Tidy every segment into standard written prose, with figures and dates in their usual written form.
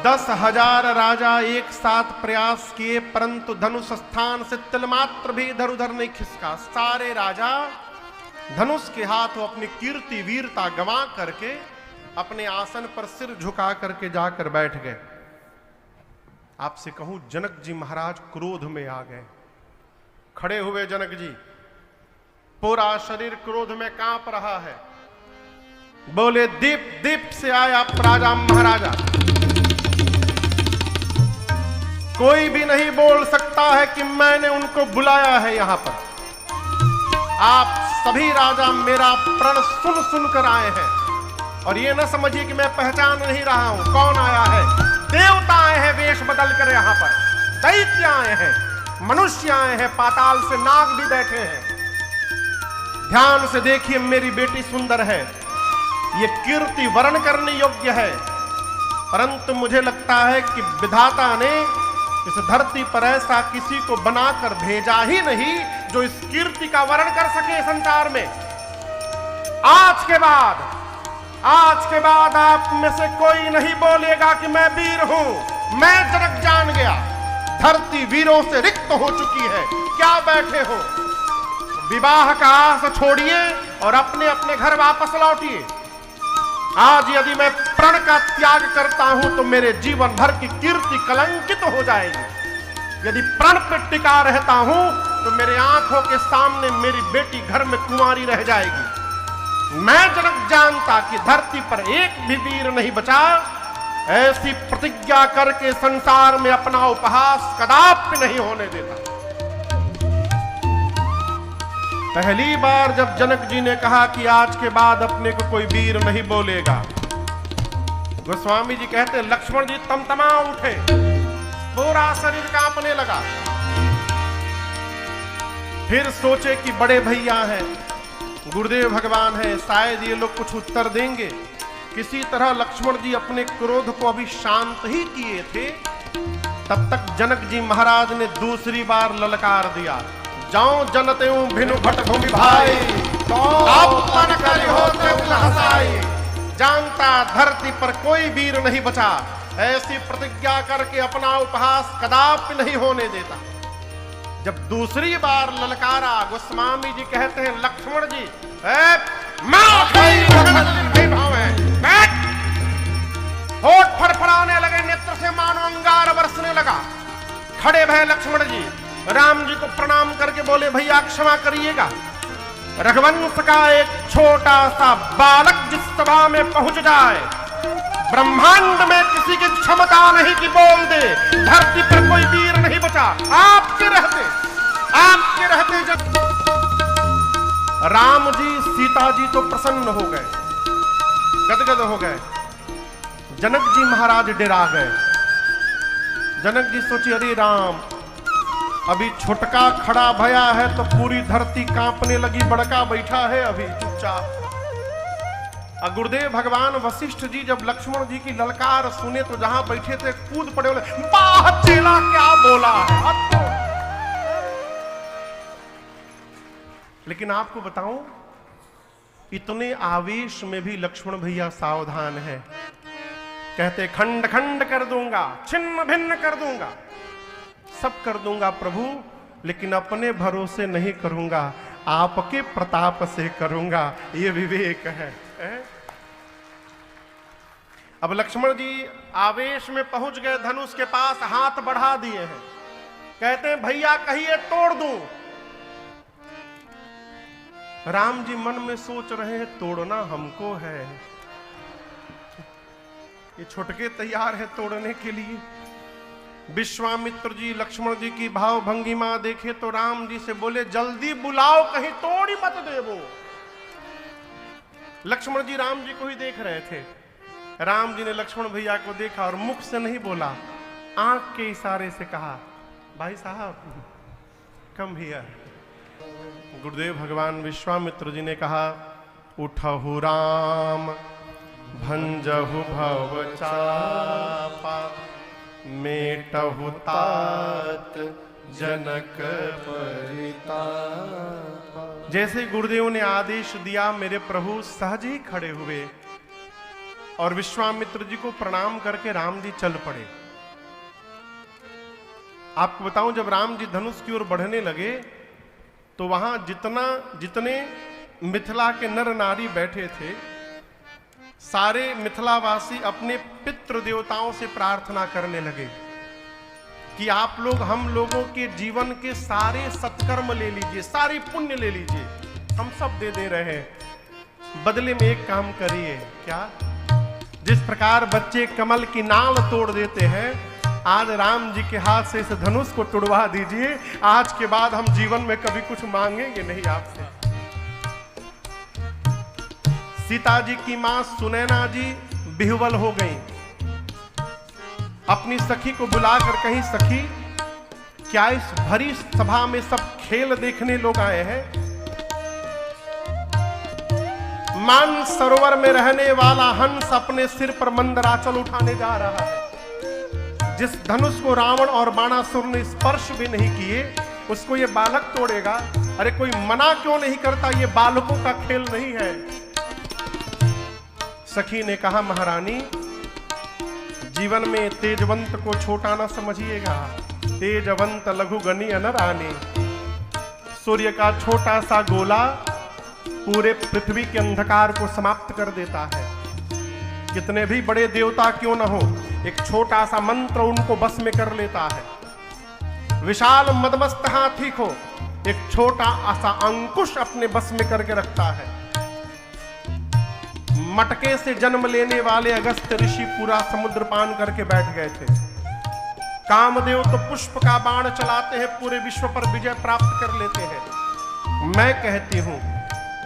10,000 राजा एक साथ प्रयास किए, परंतु धनुष स्थान से तिलमात्र भी इधर उधर नहीं खिसका। सारे राजा धनुष के हाथों अपनी कीर्ति वीरता गंवा करके अपने आसन पर सिर झुका करके जाकर बैठ गए। आपसे कहूं, जनक जी महाराज क्रोध में आ गए। खड़े हुए जनक जी, पूरा शरीर क्रोध में कांप रहा है। बोले, दीप दीप से आए आप राजा महाराजा, कोई भी नहीं बोल सकता है कि मैंने उनको बुलाया है यहां पर। आप सभी राजा मेरा प्रण सुन सुनकर आए हैं, और ये न समझिए कि मैं पहचान नहीं रहा हूं कौन आया है। देवता आए हैं वेश बदल कर यहाँ पर, दैत्य आए हैं, मनुष्य आए हैं, पाताल से नाग भी बैठे हैं। ध्यान से देखिए, मेरी बेटी सुंदर है, ये कीर्ति वर्ण करने योग्य है, परंतु मुझे लगता है कि विधाता ने इस धरती पर ऐसा किसी को बनाकर भेजा ही नहीं जो इस कीर्ति का वर्ण कर सके संसार में। आज के बाद आप में से कोई नहीं बोलेगा कि मैं वीर हूं। मैं जनक जान गया, धरती वीरों से रिक्त हो चुकी है। क्या बैठे हो? विवाह का आस छोड़िए और अपने अपने घर वापस लौटिए। आज यदि मैं प्रण का त्याग करता हूं तो मेरे जीवन भर की कीर्ति कलंकित हो जाएगी। यदि प्रण पर टिका रहता हूं तो मेरे आंखों के सामने मेरी बेटी घर में कुंवारी रह जाएगी। मैं जनक जानता कि धरती पर एक भी वीर नहीं बचा, ऐसी प्रतिज्ञा करके संसार में अपना उपहास कदापि नहीं होने देता। पहली बार जब जनक जी ने कहा कि आज के बाद अपने को कोई वीर नहीं बोलेगा, गोस्वामी जी कहते लक्ष्मण जी तमतमा उठे, पूरा शरीर कांपने लगा। फिर सोचे कि बड़े भैया हैं, गुरुदेव भगवान है, शायद ये लोग कुछ उत्तर देंगे। किसी तरह लक्ष्मण जी अपने क्रोध को अभी शांत ही किए थे, तब तक जनक जी महाराज ने दूसरी बार ललकार दिया, जाऊं जनते भिनु भट भूमि भाई, अपन करी होते हसाई। जानता धरती पर कोई वीर नहीं बचा, ऐसी प्रतिज्ञा करके अपना उपहास कदापि नहीं होने देता। जब दूसरी बार ललकारा, गोस्वामी जी कहते हैं लक्ष्मण जी होठ फड़फड़ाने लगे, नेत्र से मानो अंगार बरसने लगा। खड़े भय लक्ष्मण जी राम जी को प्रणाम करके बोले, भैया क्षमा करिएगा, रघुवंश का एक छोटा सा बालक जिस सभा में पहुंच जाए, ब्रह्मांड में किसी की क्षमता नहीं कि बोल दे धरती पर कोई वीर नहीं बचा। आपके रहते जब राम जी सीता जी तो प्रसन्न हो गए, गदगद हो गए। जनक जी महाराज डरा गए। जनक जी सोची, अरे राम, अभी छोटका खड़ा भया है तो पूरी धरती कांपने लगी, बड़का बैठा है अभी चुपचाप। गुरुदेव भगवान वशिष्ठ जी जब लक्ष्मण जी की ललकार सुने तो जहां बैठे थे कूद पड़े, बोले वाह चेला क्या बोला है। अब तो लेकिन आपको बताऊं, इतने आवेश में भी लक्ष्मण भैया सावधान है। कहते खंड खंड कर दूंगा, छिन्न भिन्न कर दूंगा, सब कर दूंगा प्रभु, लेकिन अपने भरोसे नहीं करूंगा, आपके प्रताप से करूंगा। ये विवेक है। अब लक्ष्मण जी आवेश में पहुंच गए, धनुष के पास हाथ बढ़ा दिए हैं। कहते हैं भैया कहिए तोड़ दूं। राम जी मन में सोच रहे हैं तोड़ना हमको है, ये छोटके तैयार है तोड़ने के लिए। विश्वामित्र जी लक्ष्मण जी की भाव भंगिमा देखे तो राम जी से बोले, जल्दी बुलाओ, कहीं तोड़ी मत देवो। लक्ष्मण जी राम जी को ही देख रहे थे। राम जी ने लक्ष्मण भैया को देखा और मुख से नहीं बोला, आंख के इशारे से कहा, भाई साहब कम हियर। गुरुदेव भगवान विश्वामित्र जी ने कहा, उठहु राम भंजहु भव चापा, मेटहु तात जनक परिताप। जैसे गुरुदेव ने आदेश दिया, मेरे प्रभु सहज ही खड़े हुए। और विश्वामित्र जी को प्रणाम करके राम जी चल पड़े। आपको बताऊं, जब राम जी धनुष की ओर बढ़ने लगे तो वहां जितने मिथिला के नर नारी बैठे थे, सारे मिथिलावासी अपने पितृ देवताओं से प्रार्थना करने लगे कि आप लोग हम लोगों के जीवन के सारे सत्कर्म ले लीजिए, सारे पुण्य ले लीजिए, हम सब दे दे रहे हैं, बदले में एक काम करिए। क्या? जिस प्रकार बच्चे कमल की नाल तोड़ देते हैं, आज राम जी के हाथ से इस धनुष को तुड़वा दीजिए। आज के बाद हम जीवन में कभी कुछ मांगेंगे नहीं आपसे। सीता जी की मां सुनैना जी बिहुवल हो गई। अपनी सखी को बुलाकर कहीं, सखी क्या इस भरी सभा में सब खेल देखने लोग आए हैं? मान सरोवर में रहने वाला हंस अपने सिर पर मंदराचल उठाने जा रहा है। जिस धनुष को रावण और बाणासुर ने स्पर्श भी नहीं किए, उसको ये बालक तोड़ेगा। अरे कोई मना क्यों नहीं करता? ये बालकों का खेल नहीं है। सखी ने कहा, महारानी, जीवन में तेजवंत को छोटा ना समझिएगा। तेजवंत लघु गनी अनरानी। सूर्य का छोटा सा गोला पूरे पृथ्वी के अंधकार को समाप्त कर देता है। कितने भी बड़े देवता क्यों न हो, एक छोटा सा मंत्र उनको बस में कर लेता है। विशाल मदमस्त हाथी को एक छोटा सा अंकुश अपने बस में करके रखता है। मटके से जन्म लेने वाले अगस्त ऋषि पूरा समुद्र पान करके बैठ गए थे। कामदेव तो पुष्प का बाण चलाते हैं, पूरे विश्व पर विजय प्राप्त कर लेते हैं। मैं कहती हूं,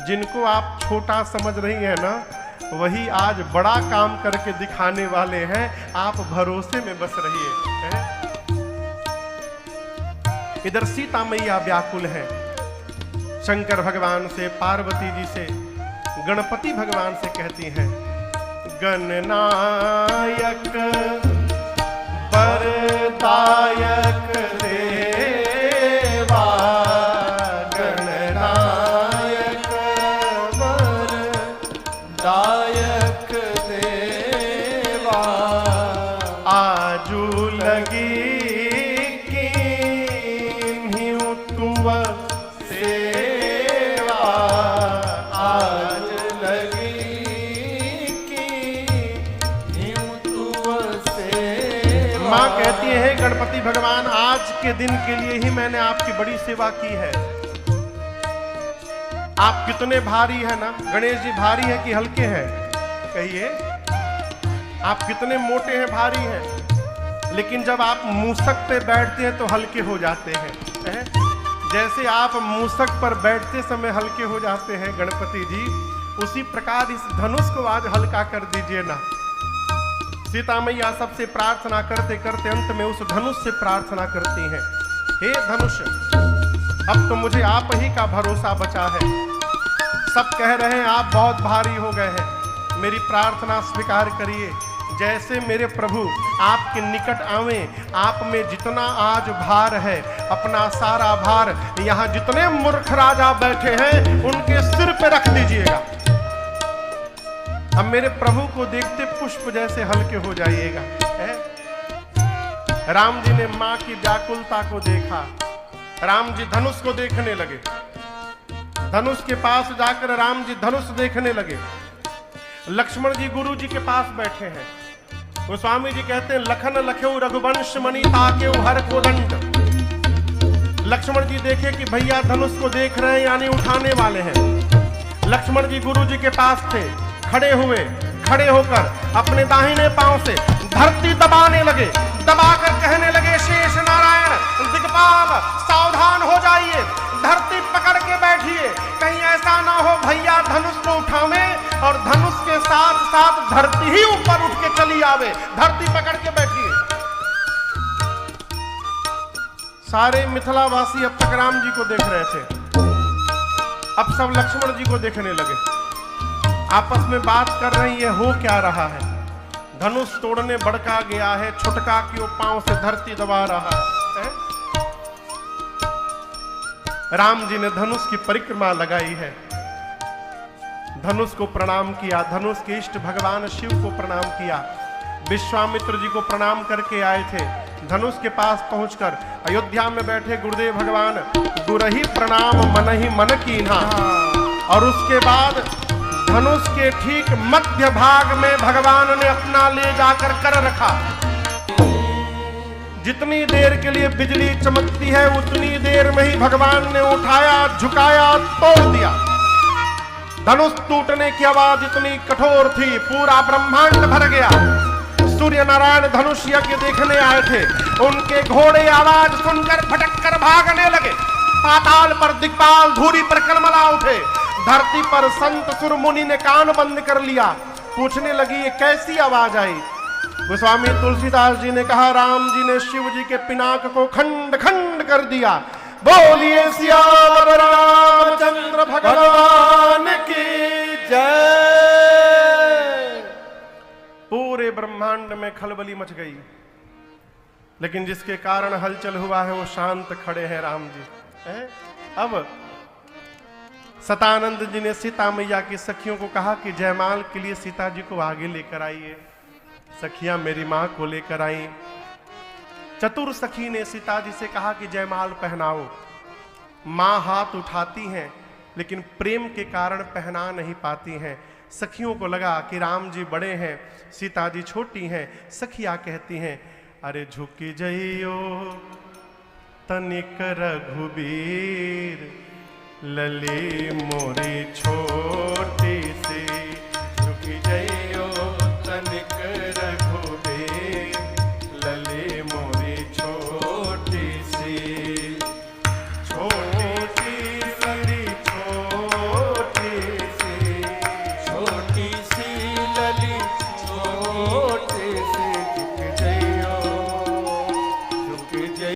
जिनको आप छोटा समझ रही है ना, वही आज बड़ा काम करके दिखाने वाले हैं। आप भरोसे में बस रहिए। इधर सीता मैया व्याकुल है, शंकर भगवान से, पार्वती जी से, गणपति भगवान से कहती हैं, गणनायक वरदायक देवा, गणनायक वरदायक देवा, आजू लगी कीन्हियों तुम सेवा, आज लगी कीन्हियों तुम सेवा। माँ कहती है, गणपति भगवान, आज के दिन के लिए ही मैंने आपकी बड़ी सेवा की है। आप कितने भारी है ना? गणेश जी भारी है कि हल्के हैं? कहिए, आप कितने मोटे हैं, भारी हैं, लेकिन जब आप मूसक पे बैठते हैं तो हल्के हो जाते हैं। जैसे आप मूसक पर बैठते समय हल्के हो जाते हैं गणपति जी, उसी प्रकार इस धनुष को आज हल्का कर दीजिए ना। सीता मैया सबसे प्रार्थना करते करते अंत में उस धनुष से प्रार्थना करती हैं, हे धनुष, अब तो मुझे आप ही का भरोसा बचा है। सब कह रहे हैं आप बहुत भारी हो गए हैं, मेरी प्रार्थना स्वीकार करिए। जैसे मेरे प्रभु आपके निकट आवे, आप में जितना आज भार है, अपना सारा भार यहाँ जितने मूर्ख राजा बैठे हैं उनके सिर पे रख दीजिएगा। अब मेरे प्रभु को देखते पुष्प जैसे हल्के हो जाइएगा। राम जी ने मां की व्याकुलता को देखा। राम जी धनुष को देखने लगे। धनुष के पास जाकर राम जी धनुष देखने लगे। लक्ष्मण जी गुरु जी के पास बैठे हैं। गोस्वामी जी कहते हैं, लखन लख्यो रघुवंश मणि ताके हर कोदंड। लक्ष्मण जी देखे कि भैया धनुष को देख रहे हैं, यानी उठाने वाले हैं। लक्ष्मण जी गुरु जी के पास थे, खड़े हुए, खड़े होकर अपने दाहिने पांव से धरती दबाने लगे। दबाकर कहने लगे, शेष नारायण दिक्पाल सावधान हो जाइए, धरती पकड़ के बैठिए, कहीं ऐसा ना हो भैया धनुष को उठावे और धनुष के साथ साथ धरती ही ऊपर उठ के चली आवे। धरती पकड़ के बैठिए। सारे मिथिलावासी अब तक राम जी को देख रहे थे, अब सब लक्ष्मण जी को देखने लगे। आपस में बात कर रही है, हो क्या रहा है? धनुष तोड़ने बड़का गया है, छुटका क्यों पांव से धरती दबा रहा है? राम जी ने धनुष की परिक्रमा लगाई है। धनुष को प्रणाम किया, धनुष के इष्ट भगवान शिव को प्रणाम किया। विश्वामित्र जी को प्रणाम करके आए थे। धनुष के पास पहुंचकर अयोध्या में बैठे गुरुदेव भगवान गुरही प्रणाम मन ही मन कीन्हा, और उसके बाद धनुष के ठीक मध्य भाग में भगवान ने अपना ले जाकर कर रखा। जितनी देर के लिए बिजली चमकती है उतनी देर में ही भगवान ने उठाया, झुकाया, तोड़ दिया। धनुष टूटने की आवाज इतनी कठोर थी, पूरा ब्रह्मांड भर गया। सूर्य नारायण धनुष यज्ञ देखने आए थे, उनके घोड़े आवाज सुनकर फटक कर भागने लगे। पाताल पर दिक्पाल, धूरी पर कलमला उठे। धरती पर संत सुर मुनि ने कान बंद कर लिया। पूछने लगी ये कैसी आवाज आई। गोस्वामी तुलसीदास जी ने कहा राम जी ने शिव जी के पिनाक को खंड खंड कर दिया। बोलिए सियावर रामचंद्र भगवान की जय। पूरे ब्रह्मांड में खलबली मच गई, लेकिन जिसके कारण हलचल हुआ है वो शांत खड़े हैं राम जी। अब सतानंद जी ने सीता मैया की सखियों को कहा कि जयमाल के लिए सीता जी को आगे लेकर आइए। सखियां मेरी मां को लेकर आई। चतुर सखी ने सीता जी से कहा कि जयमाल पहनाओ। मां हाथ उठाती हैं लेकिन प्रेम के कारण पहना नहीं पाती हैं। सखियों को लगा कि राम जी बड़े हैं, सीता जी छोटी हैं। सखियां कहती हैं अरे झुकी जइयो तनिक रघुबीर, लली मोरी छोटी